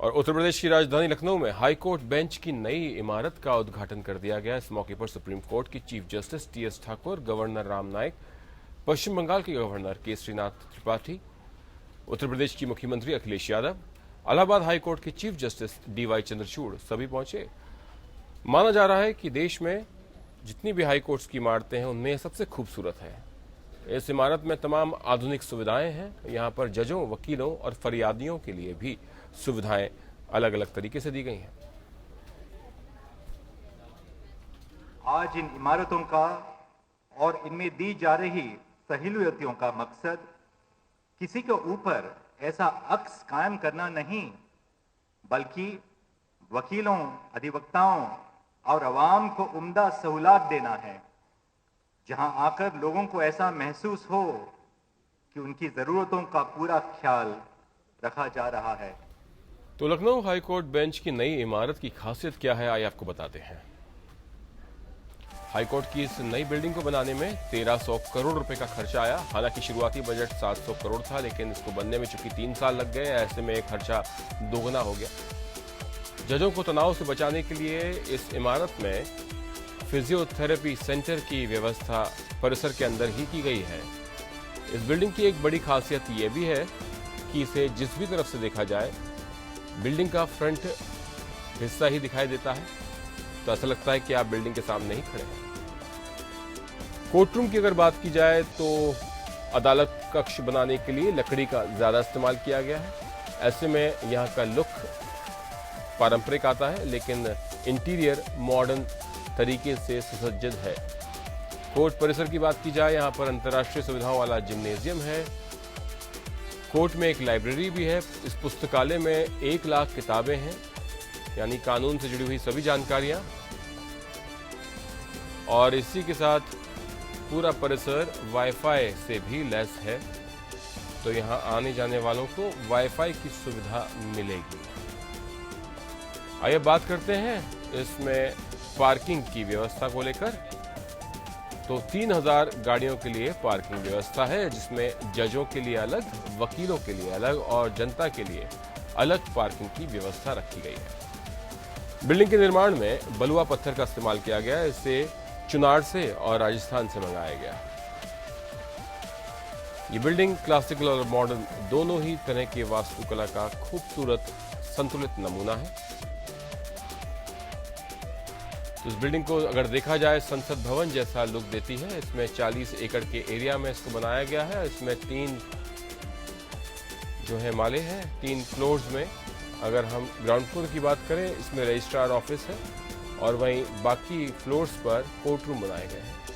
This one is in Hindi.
और उत्तर प्रदेश की राजधानी लखनऊ में हाई कोर्ट बेंच की नई इमारत का उद्घाटन कर दिया गया। इस मौके पर सुप्रीम कोर्ट की chief justice TS Thakur, governor Ram Naik, Paschim Bangal के गवर्नर केसरीनाथ त्रिपाठी, उत्तर प्रदेश की मुख्यमंत्री अखिलेश यादव, इलाहाबाद हाई कोर्ट के चीफ जस्टिस डीवाई चंद्रचूड़ सभी पहुंचे। माना जा रहा है कि देश में जितनी भी हाई कोर्ट्स की इमारतें हैं उनमें सबसे खूबसूरत है। इस इमारत में तमाम आधुनिक सुविधाएं हैं। यहाँ पर जजों, वकीलों और फरियादियों के लिए भी सुविधाएं अलग अलग तरीके से दी गई हैं। आज इन इमारतों का और इनमें दी जा रही सहूलियतों का मकसद किसी के ऊपर ऐसा अक्स कायम करना नहीं, बल्कि वकीलों, अधिवक्ताओं और अवाम को उम्दा सहूलत देना है, जहां आकर लोगों को ऐसा महसूस हो कि उनकी जरूरतों का पूरा ख्याल रखा जा रहा है। तो लखनऊ हाई कोर्ट बेंच की नई इमारत की खासियत क्या है, आइए आपको बताते हैं। हाई कोर्ट की इस नई बिल्डिंग को बनाने में 1300 करोड़ रुपए का खर्चा आया। हालांकि शुरुआती बजट 700 करोड़ था, लेकिन इसको बनने में चूंकि 3 साल लग गए, ऐसे में खर्चा दोगुना हो गया। जजों को तनाव से बचाने के लिए इस इमारत में फिजियोथेरेपी सेंटर की व्यवस्था परिसर के अंदर ही की गई है। इस बिल्डिंग की एक बड़ी खासियत यह भी है कि इसे जिस भी तरफ से देखा जाए, बिल्डिंग का फ्रंट हिस्सा ही दिखाई देता है, तो ऐसा लगता है कि आप बिल्डिंग के सामने ही खड़े हैं। कोर्ट रूम की अगर बात की जाए तो अदालत कक्ष बनाने के लिए लकड़ी का ज्यादा इस्तेमाल किया गया है। ऐसे में यहाँ का लुक पारंपरिक आता है, लेकिन इंटीरियर मॉडर्न तरीके से सुसज्जित है। कोर्ट परिसर की बात की जाए, यहाँ पर अंतर्राष्ट्रीय सुविधाओं वाला जिम्नेजियम है। कोर्ट में एक लाइब्रेरी भी है। इस पुस्तकालय में 1 लाख किताबें हैं, यानी कानून से जुड़ी हुई सभी जानकारियां। और इसी के साथ पूरा परिसर वाईफाई से भी लैस है, तो यहां आने जाने वालों को वाईफाई की सुविधा मिलेगी। आइए बात करते हैं इसमें पार्किंग की व्यवस्था को लेकर। तो 3000 गाड़ियों के लिए पार्किंग व्यवस्था है, जिसमें जजों के लिए अलग, वकीलों के लिए अलग और जनता के लिए अलग पार्किंग की व्यवस्था रखी गई है। बिल्डिंग के निर्माण में बलुआ पत्थर का इस्तेमाल किया गया है। इसे चुनार से और राजस्थान से मंगाया गया। ये बिल्डिंग क्लासिकल और मॉडर्न दोनों ही तरह की वास्तुकला का खूबसूरत संतुलित नमूना है। तो इस बिल्डिंग को अगर देखा जाए, संसद भवन जैसा लुक देती है। इसमें 40 एकड़ के एरिया में इसको बनाया गया है। इसमें 3 जो है माले हैं, 3 फ्लोर्स में। अगर हम ग्राउंड फ्लोर की बात करें, इसमें रजिस्ट्रार ऑफिस है और वहीं बाकी फ्लोर्स पर कोर्ट रूम बनाए गए हैं।